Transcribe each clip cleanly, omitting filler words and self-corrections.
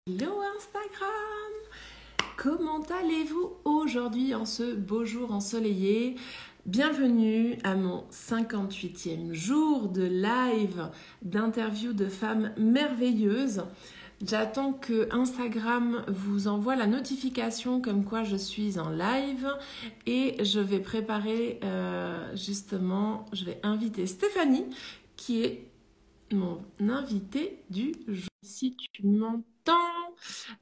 Hello Instagram! Comment allez-vous aujourd'hui en ce beau jour ensoleillé? Bienvenue à mon 58e jour de live d'interview de femmes merveilleuses. J'attends que Instagram vous envoie la notification comme quoi je suis en live et je vais préparer justement, je vais inviter Stéphanie qui est mon invitée du jour. Si tu m'entends,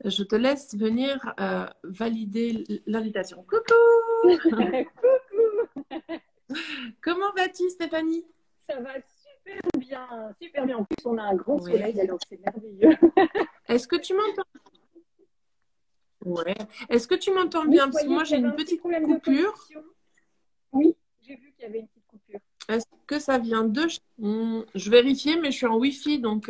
je te laisse venir valider l'invitation. Coucou! Coucou! Comment vas-tu, Stéphanie? Ça va super bien, super bien. En plus, on a un grand Oui. soleil, alors c'est merveilleux. Est-ce que tu m'entends? Ouais. Est-ce que tu m'entends Oui, bien? je Parce que voyais moi, qu'il j'ai y avait une un petit petite problème de coupure. connexion. Oui, j'ai vu qu'il y avait une petite coupure. Est-ce que ça vient de... Je vérifie, mais je suis en Wi-Fi, donc...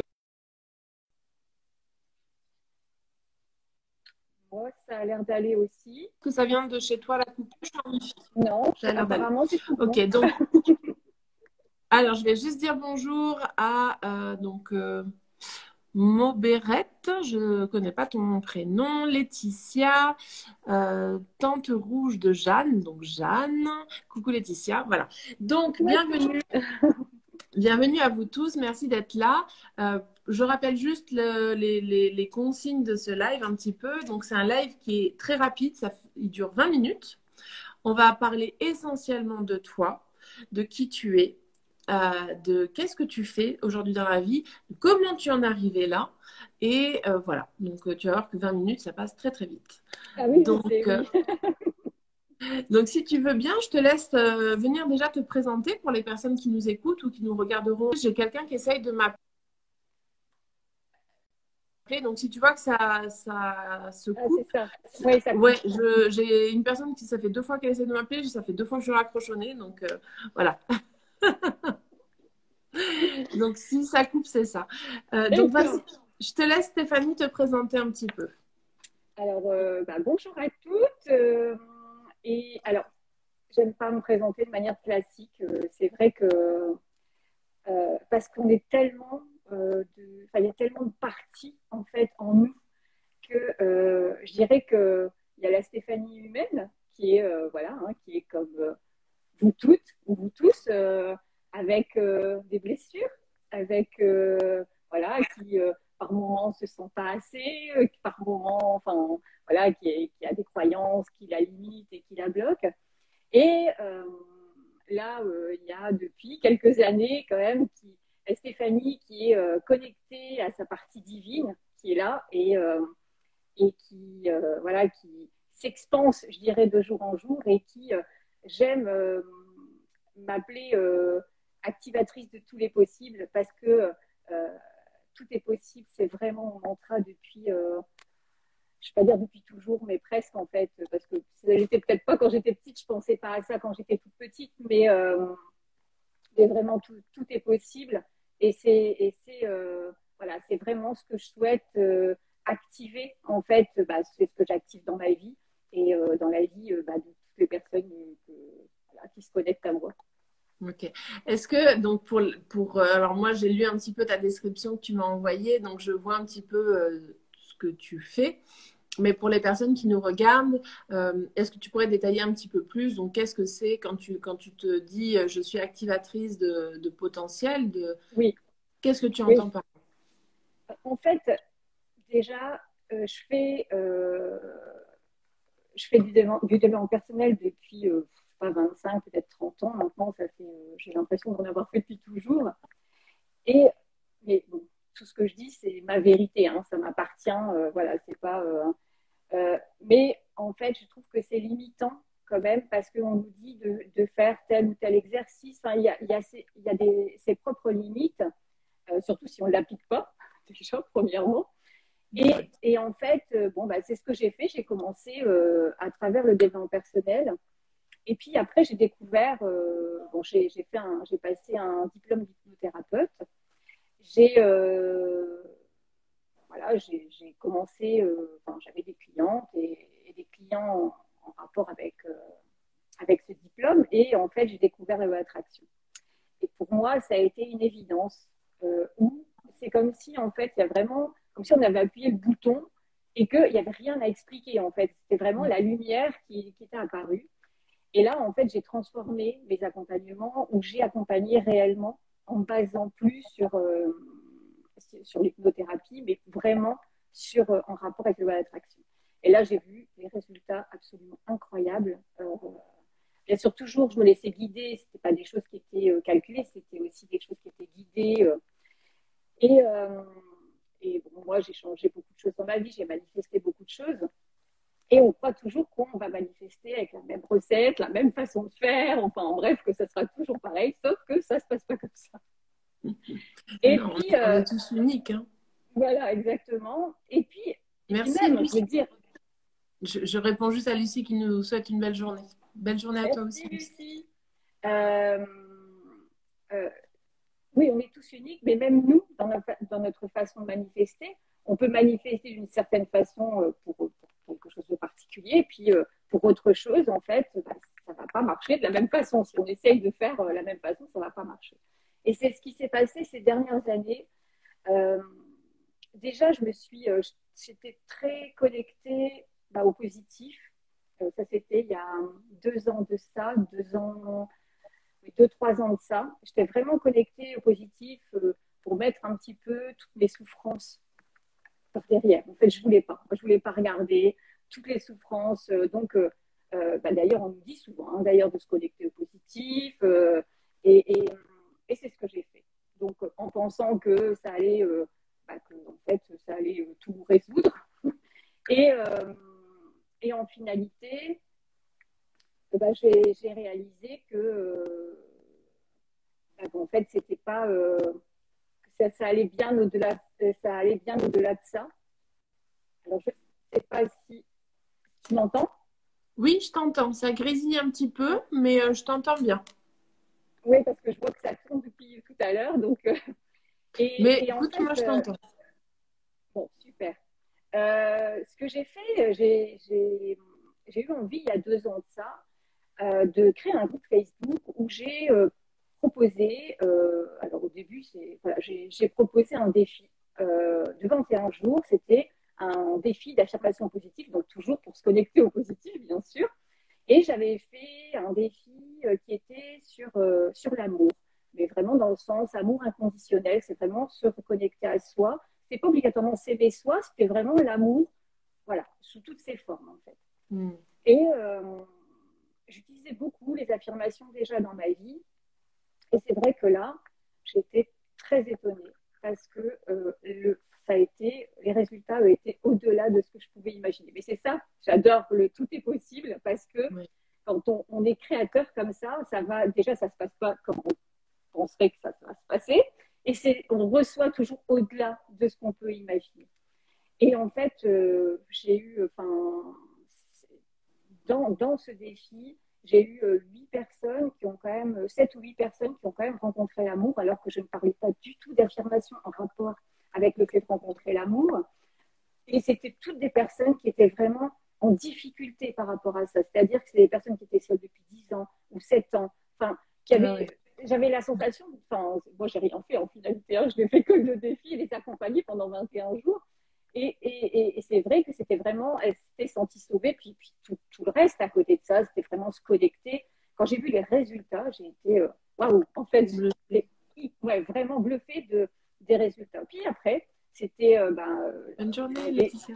Moi, ça a l'air d'aller aussi. Est-ce que ça vient de chez toi, la coupure? Je suis en Wi-Fi. Non, Ça a l'air d'aller. apparemment, c'est tout Ok, bon. donc... Alors, je vais juste dire bonjour à... Maubérette, je ne connais pas ton prénom, Laetitia, Tante Rouge de Jeanne, donc Jeanne, coucou Laetitia, voilà. Donc, bienvenue à vous tous, merci d'être là. Je rappelle juste les consignes de ce live un petit peu. Donc, c'est un live qui est très rapide, il dure 20 minutes. On va parler essentiellement de toi, de qui tu es, de qu'est-ce que tu fais aujourd'hui dans la vie, comment tu en es arrivé là. Et voilà, donc tu vas voir que 20 minutes, ça passe très très vite. Ah oui, je Donc, sais, oui. donc si tu veux bien, je te laisse venir déjà te présenter pour les personnes qui nous écoutent ou qui nous regarderont. J'ai quelqu'un qui essaye de m'appeler, donc si tu vois que ça se Ah, coupe, c'est ça. Oui, ça ouais, coupe. j'ai une personne qui, ça fait 2 fois qu'elle essaie de m'appeler, ça fait 2 fois que je suis raccrochonnée, donc voilà. Donc, si ça coupe, c'est ça. Donc, vas-y, D'accord. je te laisse, Stéphanie, te présenter un petit peu. Alors, bonjour à toutes. Et alors, j'aime pas me présenter de manière classique. C'est vrai que parce qu'on est tellement il y a tellement de parties en fait en nous que je dirais que il y a la Stéphanie humaine qui est voilà, hein, qui est comme vous toutes ou vous tous, avec des blessures, avec voilà, qui par moments se sent pas assez, qui par moments, enfin voilà, qui a des croyances qui la limitent et qui la bloquent. Et là, il y a depuis quelques années quand même Stéphanie qui est connectée à sa partie divine, qui est là et qui voilà, qui s'expanse, je dirais, de jour en jour et qui j'aime m'appeler activatrice de tous les possibles parce que tout est possible. C'est vraiment mon mantra depuis je ne vais pas dire depuis toujours, mais presque en fait, parce que j'étais peut-être pas quand j'étais petite, je pensais pas à ça quand j'étais toute petite, mais vraiment tout est possible et c'est voilà, c'est vraiment ce que je souhaite activer en fait, c'est ce que j'active dans ma vie et dans la vie de toutes les personnes voilà, qui se connectent à moi. Ok. Est-ce que, donc, alors moi, j'ai lu un petit peu ta description que tu m'as envoyée, donc je vois un petit peu ce que tu fais. Mais pour les personnes qui nous regardent, est-ce que tu pourrais détailler un petit peu plus? Donc, qu'est-ce que c'est quand tu te dis je suis activatrice de potentiel, Oui, qu'est-ce que tu oui. entends par En fait, déjà, je fais du développement personnel depuis pas 25, peut-être 30 ans maintenant. Ça fait, j'ai l'impression d'en avoir fait depuis toujours. Et mais bon, tout ce que je dis, c'est ma vérité. Hein, ça m'appartient. Voilà, c'est pas. Mais en fait, je trouve que c'est limitant quand même parce qu'on nous dit de faire tel ou tel exercice. Hein, il y a ses propres limites, surtout si on ne l'applique pas, déjà, premièrement. Et en fait, c'est ce que j'ai fait. J'ai commencé à travers le développement personnel. Et puis après, j'ai découvert, j'ai passé un diplôme d'hypnothérapeute. J'ai voilà, j'ai commencé, j'avais des clientes et des clients en rapport avec ce diplôme. Et en fait, j'ai découvert la loi d'attraction. Et pour moi, ça a été une évidence où c'est comme si, en fait, il y a vraiment, comme si on avait appuyé le bouton et qu'il n'y avait rien à expliquer, en fait. C'était vraiment la lumière qui était apparue. Et là, en fait, j'ai transformé mes accompagnements où j'ai accompagné réellement en basant plus sur l'hypnothérapie, mais vraiment en rapport avec le loi d'attraction. Et là, j'ai vu des résultats absolument incroyables. Bien sûr, toujours, je me laissais guider. Ce n'était pas des choses qui étaient calculées, c'était aussi des choses qui étaient guidées. Et, euh, et bon, moi, j'ai changé beaucoup de choses dans ma vie, j'ai manifesté beaucoup de choses. Et on croit toujours qu'on va manifester avec la même recette, la même façon de faire, enfin en bref, que ça sera toujours pareil, sauf que ça ne se passe pas comme ça. Et Non, puis, on est tous uniques. Hein. voilà, exactement. Et puis Merci, même, je veux Lucie. dire, Je réponds juste à Lucie qui nous souhaite une belle journée. Belle journée à toi aussi, merci Lucie. Lucie. Euh, euh, oui, on est tous uniques, mais même nous, dans notre façon de manifester, on peut manifester d'une certaine façon pour quelque chose de particulier, et puis pour autre chose, en fait, bah, ça ne va pas marcher de la même façon. Si on essaye de faire la même façon, ça ne va pas marcher. Et c'est ce qui s'est passé ces dernières années. Euh, Déjà, j'étais très connectée au positif. Ça, c'était il y a 2 ans de ça, 2 ans, 2, 3 ans de ça. J'étais vraiment connectée au positif pour mettre un petit peu toutes mes souffrances par derrière. En fait, je voulais pas. Je voulais pas regarder toutes les souffrances. D'ailleurs, on nous dit souvent, hein, d'ailleurs, de se connecter au positif. Et c'est ce que j'ai fait. Donc, en pensant que ça allait, en fait, ça allait tout résoudre. Et, euh, et en finalité, j'ai réalisé en fait, c'était pas, ça allait bien au-delà, ça allait bien au-delà de ça. Alors, je ne sais pas si tu m'entends. Oui, je t'entends. Ça grésille un petit peu, mais je t'entends bien. Oui, parce que je vois que ça tourne depuis tout à l'heure. Mais Et en écoute, fait, moi, je t'entends. bon, super. Ce que j'ai fait, j'ai eu envie, il y a 2 ans de ça, de créer un groupe Facebook où j'ai proposé, alors au début, voilà, j'ai proposé un défi de 21 jours. C'était un défi d'affirmation positive, donc toujours pour se connecter au positif, bien sûr. Et j'avais fait un défi qui était sur l'amour, mais vraiment dans le sens amour inconditionnel, c'est vraiment se reconnecter à soi. C'est pas obligatoirement s'aimer soi, c'était vraiment l'amour, voilà, sous toutes ses formes en fait. Mm. Et j'utilisais beaucoup les affirmations déjà dans ma vie. Et c'est vrai que là, j'étais très étonnée parce que les résultats ont été au-delà de ce que je pouvais imaginer. Mais c'est ça, j'adore le tout est possible parce que Oui. quand on est créateur comme déjà, ça se passe pas comme on penserait que ça va se passer. Et on reçoit toujours au-delà de ce qu'on peut imaginer. Et en fait, j'ai eu, enfin, dans ce défi, j'ai eu 8 personnes qui ont quand même, 7 ou 8 personnes qui ont quand même rencontré l'amour, alors que je ne parlais pas du tout d'affirmation en rapport avec le fait de rencontrer l'amour. Et c'était toutes des personnes qui étaient vraiment en difficulté par rapport à ça. C'est-à-dire que c'est des personnes qui étaient seules depuis 10 ans ou 7 ans. Enfin, j'avais la sensation, enfin, moi j'ai rien fait en finalité, hein, je n'ai fait que le défi et les accompagner pendant 21 jours. Et c'est vrai que c'était vraiment, elle s'était sentie sauvée, puis tout le reste à côté de ça, c'était vraiment se connecter. Quand j'ai vu les résultats, j'ai été, waouh, en fait, j'étais vraiment bluffée des résultats. Puis après, c'était Bonne journée, Laetitia.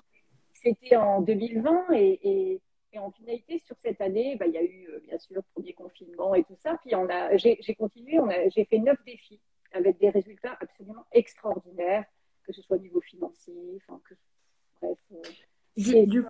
c'était en 2020 et en finalité, sur cette année, il y a eu bien sûr le premier confinement et tout ça. Puis j'ai continué, j'ai fait 9 défis avec des résultats absolument extraordinaires, que ce soit au niveau financier, enfin, bref. Du, du,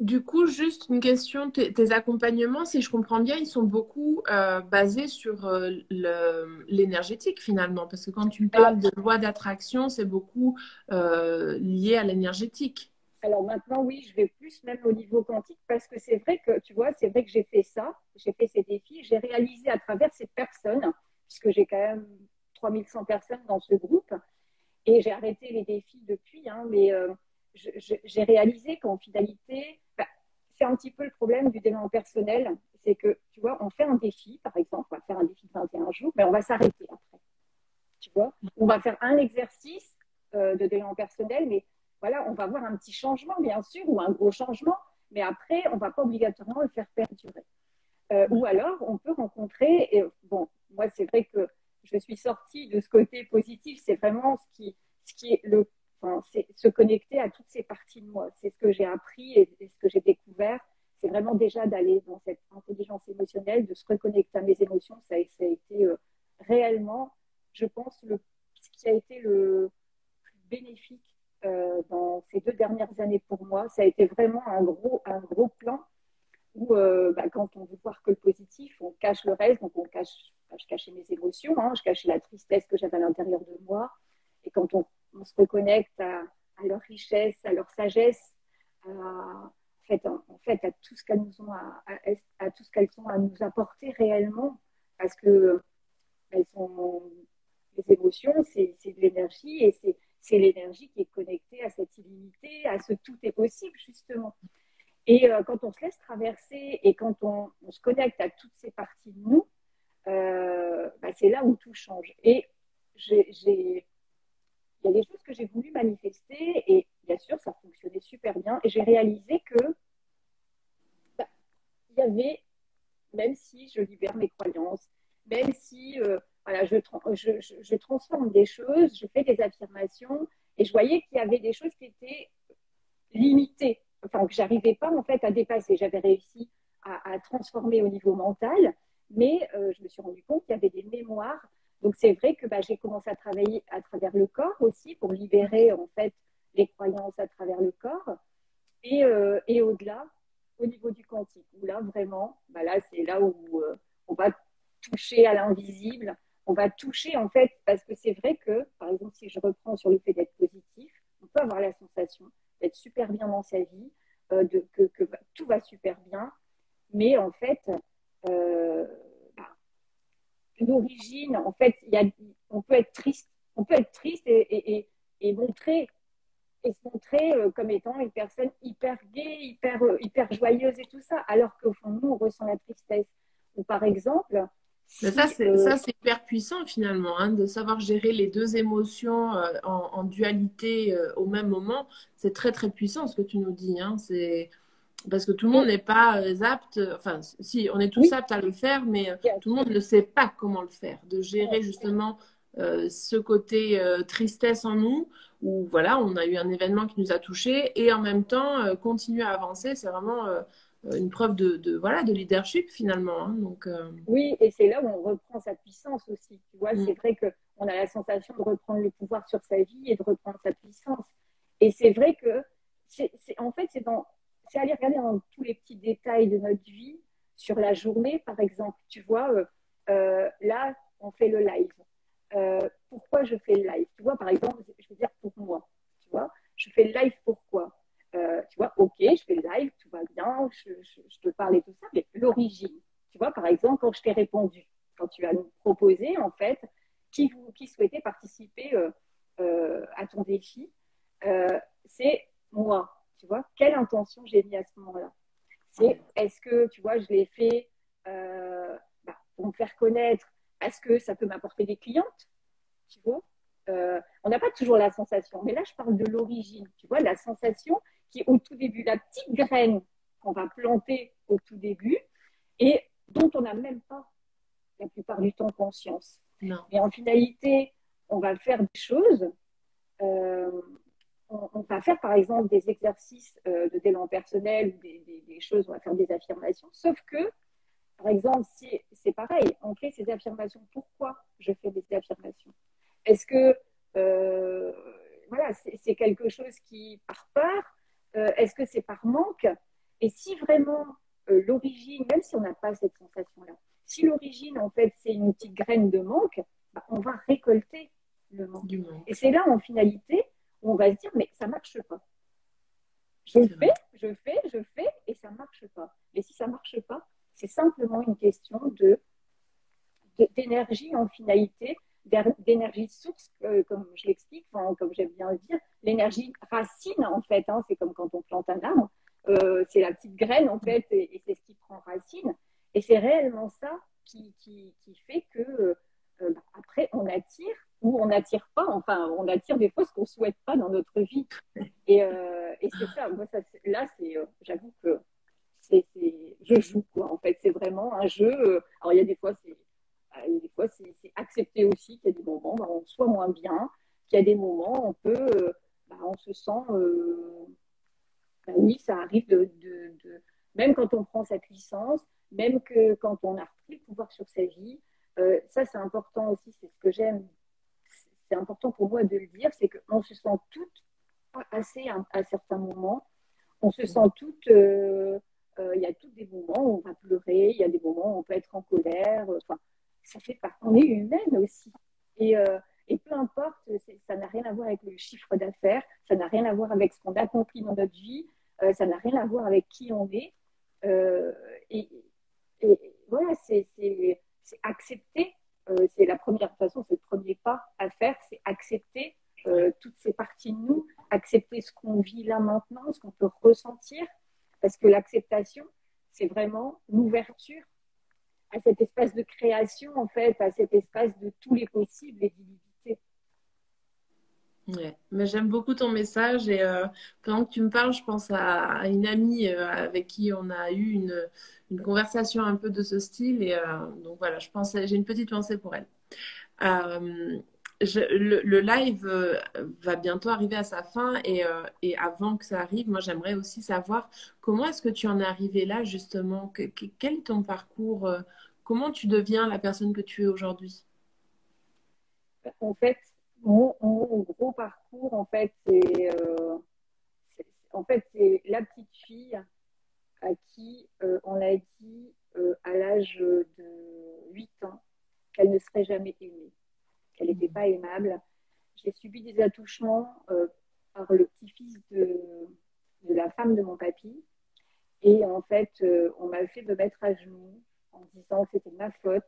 du coup, juste une question. Tes accompagnements, si je comprends bien, ils sont beaucoup basés sur l'énergétique finalement. Parce que quand tu me Alors, parles de loi d'attraction, c'est beaucoup lié à l'énergétique. alors maintenant, oui, je vais plus même au niveau quantique parce que c'est vrai que, tu vois, c'est vrai que j'ai fait ça, j'ai fait ces défis, j'ai réalisé à travers ces personnes, puisque j'ai quand même 3100 personnes dans ce groupe, et j'ai arrêté les défis depuis, hein, mais j'ai réalisé qu'en finalité, c'est un petit peu le problème du développement personnel, c'est que, tu vois, on fait un défi, par exemple, on va faire un défi de 21 jours, mais on va s'arrêter après, tu vois. On va faire un exercice de développement personnel, mais voilà, on va avoir un petit changement, bien sûr, ou un gros changement, mais après, on ne va pas obligatoirement le faire perdurer. Ou alors, on peut rencontrer, et bon, moi, c'est vrai que je suis sortie de ce côté positif, c'est vraiment ce qui est enfin, c'est se connecter à toutes ces parties de moi. C'est ce que j'ai appris et ce que j'ai découvert. C'est vraiment déjà d'aller dans cette intelligence émotionnelle, de se reconnecter à mes émotions. Ça a été réellement, je pense, ce qui a été le plus bénéfique dans ces 2 dernières années pour moi. Ça a été vraiment un gros plan où quand on veut voir que le positif, on cache le reste, donc je cachais mes émotions, hein, je cachais la tristesse que j'avais à l'intérieur de moi. Et quand on se reconnecte à leur richesse, à leur sagesse, à tout ce qu'elles nous ont à tout ce qu'elles ont à nous apporter réellement, parce que elles sont les émotions, c'est de l'énergie et c'est l'énergie qui est connectée à cette illimité, à ce tout est possible justement. Et quand on se laisse traverser et quand on se connecte à toutes ces parties de nous, c'est là où tout change. Et il y a des choses que j'ai voulu manifester et bien sûr, ça fonctionnait super bien. Et j'ai réalisé que il y avait, même si je libère mes croyances, même si voilà, je transforme des choses, je fais des affirmations et je voyais qu'il y avait des choses qui étaient limitées, enfin que j'arrivais pas en fait à dépasser. J'avais réussi à transformer au niveau mental, mais je me suis rendu compte qu'il y avait des mémoires. Donc c'est vrai que j'ai commencé à travailler à travers le corps aussi pour libérer en fait les croyances à travers le corps et au-delà, au niveau du quantique, où là vraiment, là c'est là où on va toucher à l'invisible, on va toucher en fait, parce que c'est vrai que, par exemple, si je reprends sur le fait d'être positif, on peut avoir la sensation d'être super bien dans sa vie, que tout va super bien, mais en fait, euh, bah, l'origine, en fait, on peut être triste et montrer et se montrer comme étant une personne hyper gaie, hyper joyeuse et tout ça, alors qu'au fond de nous, on ressent la tristesse. Ou par exemple, Mais si ça, c'est hyper puissant finalement, hein, de savoir gérer les deux émotions en dualité au même moment. C'est très très puissant ce que tu nous dis, hein. C'est parce que tout le monde on, n'est pas apte, enfin si, on est tous oui, aptes à le faire, mais bien tout le sûr, monde ne sait pas comment le faire, de gérer ouais, justement ce côté tristesse en nous, où voilà, on a eu un événement qui nous a touchés, et en même temps continuer à avancer, c'est vraiment une preuve voilà, de leadership finalement, hein. Donc, oui, et c'est là où on reprend sa puissance aussi. Tu vois, mm, c'est vrai qu'on a la sensation de reprendre le pouvoir sur sa vie et de reprendre sa puissance. Et c'est vrai que, en fait, c'est aller regarder dans tous les petits détails de notre vie, sur la journée, par exemple. Tu vois, là, on fait le live. Pourquoi je fais le live? Tu vois, par exemple, je veux dire pour moi. Tu vois, je fais le live pourquoi? Tu vois, ok, je fais le live, tout va bien, je te parle et tout ça, mais l'origine. Tu vois, par exemple, quand je t'ai répondu, quand tu as proposé, en fait, qui souhaitait participer à ton défi, c'est moi. Tu vois, quelle intention j'ai mis à ce moment-là? Est-ce que, tu vois, je l'ai fait pour me faire connaître, parce que ça peut m'apporter des clientes, tu vois. On n'a pas toujours la sensation, mais là, je parle de l'origine, tu vois, la sensation qui est au tout début, la petite graine qu'on va planter au tout début et dont on n'a même pas la plupart du temps conscience. non. Mais en finalité, on va faire des choses. Euh, on va faire par exemple des exercices de d'élan personnel, des choses, on va faire des affirmations. Sauf que, par exemple, si c'est pareil, on fait ces affirmations. Pourquoi je fais des affirmations? Est-ce que euh, voilà, c'est quelque chose qui par peur? Est-ce que c'est par manque? Et si vraiment l'origine, même si on n'a pas cette sensation-là, si l'origine en fait c'est une petite graine de manque, on va récolter le manque. Du Et manque, c'est là en finalité où on va se dire mais ça marche pas. c'est vrai. Je fais et ça marche pas. Et si ça marche pas, c'est simplement une question d'énergie en finalité, d'énergie source, comme je l'explique, enfin, comme j'aime bien le dire, l'énergie racine en fait, hein, c'est comme quand on plante un arbre, c'est la petite graine en fait, et c'est ce qui prend racine. Et c'est réellement ça qui fait que après on attire où on n'attire pas, enfin, on attire des fois ce qu'on ne souhaite pas dans notre vie. Et c'est ça, moi, là, j'avoue que je joue, quoi, en fait. C'est vraiment un jeu. Alors, il y a des fois, c'est accepter aussi qu'il y a des moments où on soit moins bien, qu'il y a des moments où on se sent. Oui, ça arrive même quand on prend cette licence, même que quand on a repris le pouvoir sur sa vie, ça c'est important aussi, c'est ce que j'aime, c'est important pour moi de le dire, c'est qu'on se sent toutes assez à certains moments, on se sent toutes, il y a tous des moments où on va pleurer, il y a des moments où on peut être en colère, enfin, ça fait partie, on est humaine aussi. Et peu importe, ça n'a rien à voir avec le chiffre d'affaires, ça n'a rien à voir avec ce qu'on accomplit dans notre vie, ça n'a rien à voir avec qui on est. Euh, et, et, voilà, c'est accepter. C'est la première façon, c'est le premier pas à faire, c'est accepter toutes ces parties de nous, accepter ce qu'on vit là maintenant, ce qu'on peut ressentir, parce que l'acceptation, c'est vraiment l'ouverture à cet espace de création, en fait, à cet espace de tous les possibles et d'illimité. Ouais. Mais j'aime beaucoup ton message et pendant que tu me parles, je pense à une amie avec qui on a eu une conversation un peu de ce style et donc voilà, j'ai une petite pensée pour elle. Euh, le live va bientôt arriver à sa fin et avant que ça arrive, moi j'aimerais aussi savoir comment est-ce que tu en es arrivé là justement, quel est ton parcours, comment tu deviens la personne que tu es aujourd'hui? En fait, mon gros parcours, en fait, c'est la petite fille à qui on a dit à l'âge de 8 ans qu'elle ne serait jamais aimée, qu'elle n'était pas aimable. J'ai subi des attouchements par le petit-fils de la femme de mon papy. Et en fait, on m'a fait me mettre à genoux en disant que c'était ma faute.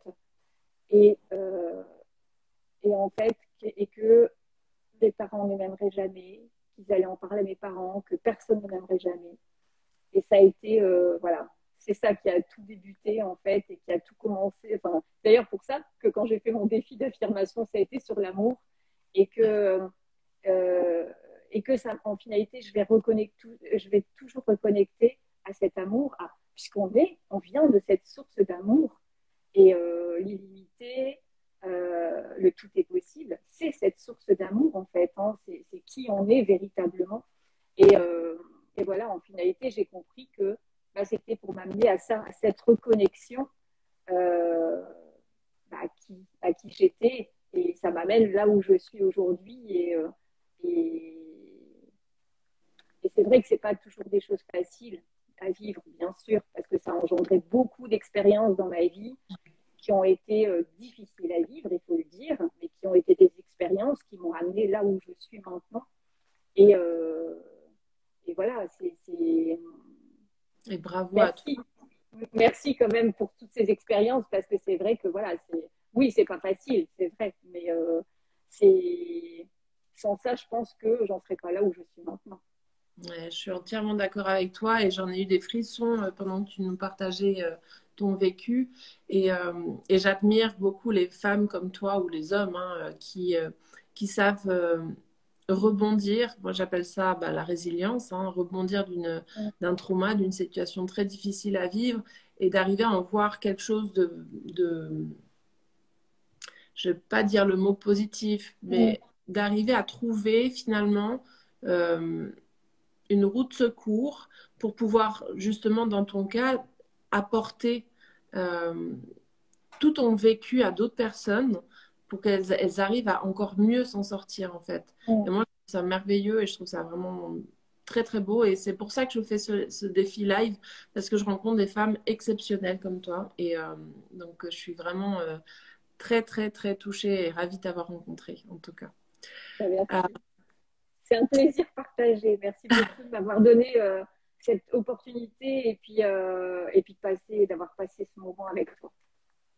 Et, euh, et en fait, que les parents ne m'aimeraient jamais, qu'ils allaient en parler à mes parents, que personne ne m'aimerait jamais. Et ça a été, voilà, c'est ça qui a tout débuté en fait et qui a tout commencé. Enfin, d'ailleurs, pour ça que quand j'ai fait mon défi d'affirmation, ça a été sur l'amour et euh, que ça, en finalité, je vais toujours reconnecter à cet amour, on vient de cette source d'amour et l'illimité, le tout est possible, c'est cette source d'amour en fait, hein, c'est qui on est véritablement. Et, euh, et voilà, en finalité, j'ai compris que c'était pour m'amener à ça, à cette reconnexion euh, à qui j'étais. Et ça m'amène là où je suis aujourd'hui. Et, et c'est vrai que c'est pas toujours des choses faciles à vivre, bien sûr, parce que ça a engendré beaucoup d'expériences dans ma vie qui ont été difficiles à vivre, il faut le dire, mais qui ont été des expériences qui m'ont amené là où je suis maintenant. Et, euh, et voilà, Et bravo à toi. merci. Merci quand même pour toutes ces expériences parce que c'est vrai que voilà, oui, c'est pas facile, c'est vrai, mais c'est sans ça, je pense que j'en serais pas là où je suis maintenant. Ouais, je suis entièrement d'accord avec toi et j'en ai eu des frissons pendant que tu nous partageais ton vécu et j'admire beaucoup les femmes comme toi ou les hommes hein, qui savent rebondir. Moi, j'appelle ça bah, la résilience, hein, rebondir d'un trauma, d'une situation très difficile à vivre et d'arriver à en voir quelque chose je ne vais pas dire le mot positif, Mm. mais d'arriver à trouver finalement euh, une route de secours pour pouvoir, justement, dans ton cas, apporter euh, tout ton vécu à d'autres personnes pour qu'elles arrivent à encore mieux s'en sortir, en fait. Mm. Et moi, je trouve ça merveilleux et je trouve ça vraiment très, très beau. Et c'est pour ça que je fais ce défi live, parce que je rencontre des femmes exceptionnelles comme toi. Et donc, je suis vraiment très, très, très touchée et ravie de t'avoir rencontrée, en tout cas. Merci. C'est un plaisir partagé. Merci beaucoup de m'avoir donné cette opportunité et puis d'avoir passé ce moment avec toi.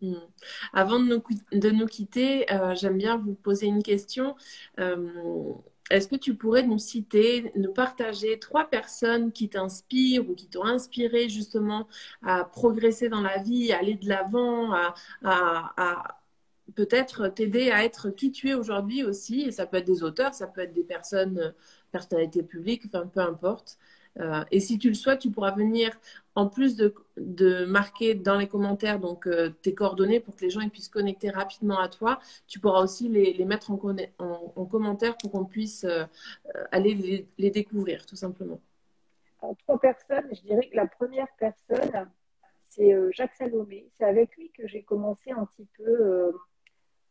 Hmm. Avant de nous quitter, j'aime bien vous poser une question. Est-ce que tu pourrais nous citer, nous partager trois personnes qui t'inspirent ou qui t'ont inspiré justement à progresser dans la vie, à aller de l'avant, à peut-être t'aider à être qui tu es aujourd'hui aussi. Et ça peut être des auteurs, ça peut être des personnes, personnalités publiques, enfin peu importe. Et si tu le souhaites, tu pourras venir, en plus de marquer dans les commentaires donc, tes coordonnées pour que les gens ils puissent connecter rapidement à toi. Tu pourras aussi les mettre en commentaire pour qu'on puisse aller les découvrir, tout simplement. Alors, 3 personnes, je dirais que la première personne, c'est Jacques Salomé. C'est avec lui que j'ai commencé un petit peu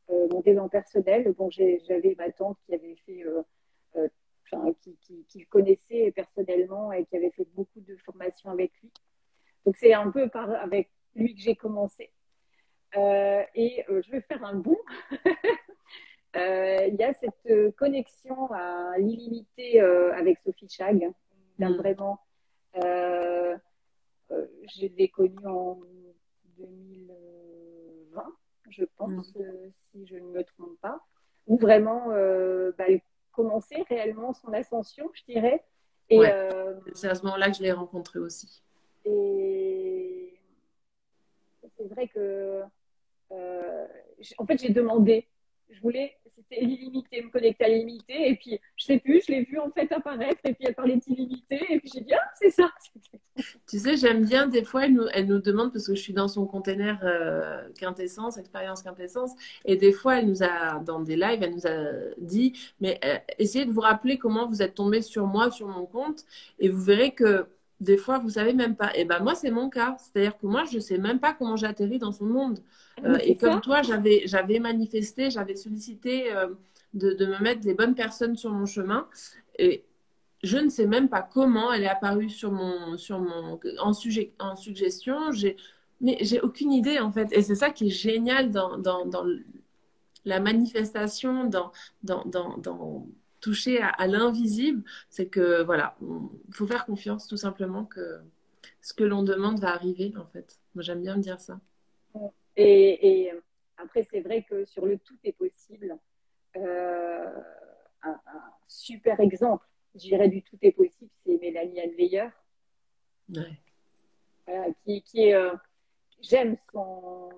mon développement personnel. Bon, j'avais ma tante qui avait fait, euh, enfin, qui le connaissait personnellement et qui avait fait beaucoup de formations avec lui. Donc, c'est un peu avec lui que j'ai commencé. Je vais faire un bond. Il y a cette connexion à l'illimité avec Sophie Chag. Vraiment, euh, je l'ai connue en 2020, je pense, si je ne me trompe pas, où vraiment elle commençait réellement son ascension, je dirais. Et, ouais. C'est à ce moment-là que je l'ai rencontré aussi. Et c'est vrai que, en fait, j'ai demandé. Je voulais, c'était l'illimité, me connecter à l'illimité. Et puis, je sais plus, je l'ai vu en fait apparaître. Et puis, elle parlait d'illimité. Et puis, j'ai dit, ah, c'est ça. Tu sais, j'aime bien, des fois, elle nous demande, parce que je suis dans son container quintessence, expérience quintessence, et des fois, elle nous a, dans des lives, elle nous a dit, mais essayez de vous rappeler comment vous êtes tombé sur moi, sur mon compte, et vous verrez que des fois, vous savez même pas. Et ben moi, c'est mon cas. C'est-à-dire que moi, je sais même pas comment j'ai atterri dans son monde. Et comme toi, j'avais manifesté, j'avais sollicité de me mettre les bonnes personnes sur mon chemin. Et je ne sais même pas comment elle est apparue en suggestion. Mais j'ai aucune idée en fait. Et c'est ça qui est génial dans la manifestation, dans toucher à l'invisible. C'est que voilà, il faut faire confiance tout simplement que ce que l'on demande va arriver en fait. Moi j'aime bien me dire ça. Et après, c'est vrai que sur le tout est possible, euh, un super exemple, je dirais, du tout est possible, c'est Mélanie Adveyer, Ouais. qui est, j'aime son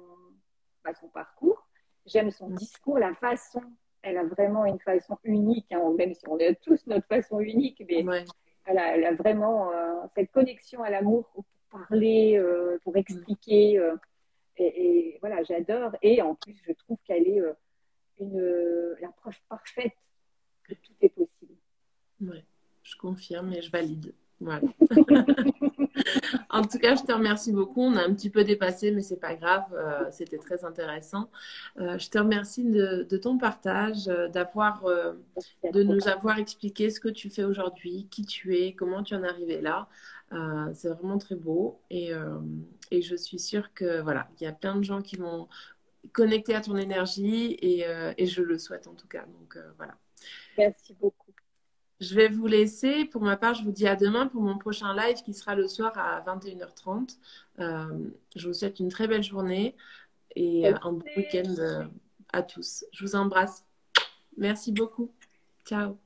parcours, j'aime son discours, la façon, elle a vraiment une façon unique, hein, même si on a tous notre façon unique, mais Ouais. elle a vraiment cette connexion à l'amour pour parler, pour expliquer. Et voilà, j'adore. Et en plus, je trouve qu'elle est la preuve parfaite que tout est possible. Ouais. Je confirme et je valide. Voilà. En tout cas, je te remercie beaucoup. On a un petit peu dépassé, mais c'est pas grave. C'était très intéressant. Je te remercie de ton partage, de nous avoir expliqué ce que tu fais aujourd'hui, qui tu es, comment tu en es arrivé là. C'est vraiment très beau et je suis sûre que voilà, il y a plein de gens qui vont connecter à ton énergie et je le souhaite en tout cas. Donc voilà. Merci beaucoup. Je vais vous laisser. Pour ma part, je vous dis à demain pour mon prochain live qui sera le soir à 21h30. Je vous souhaite une très belle journée et un bon week-end à tous. Je vous embrasse. Merci beaucoup. Ciao.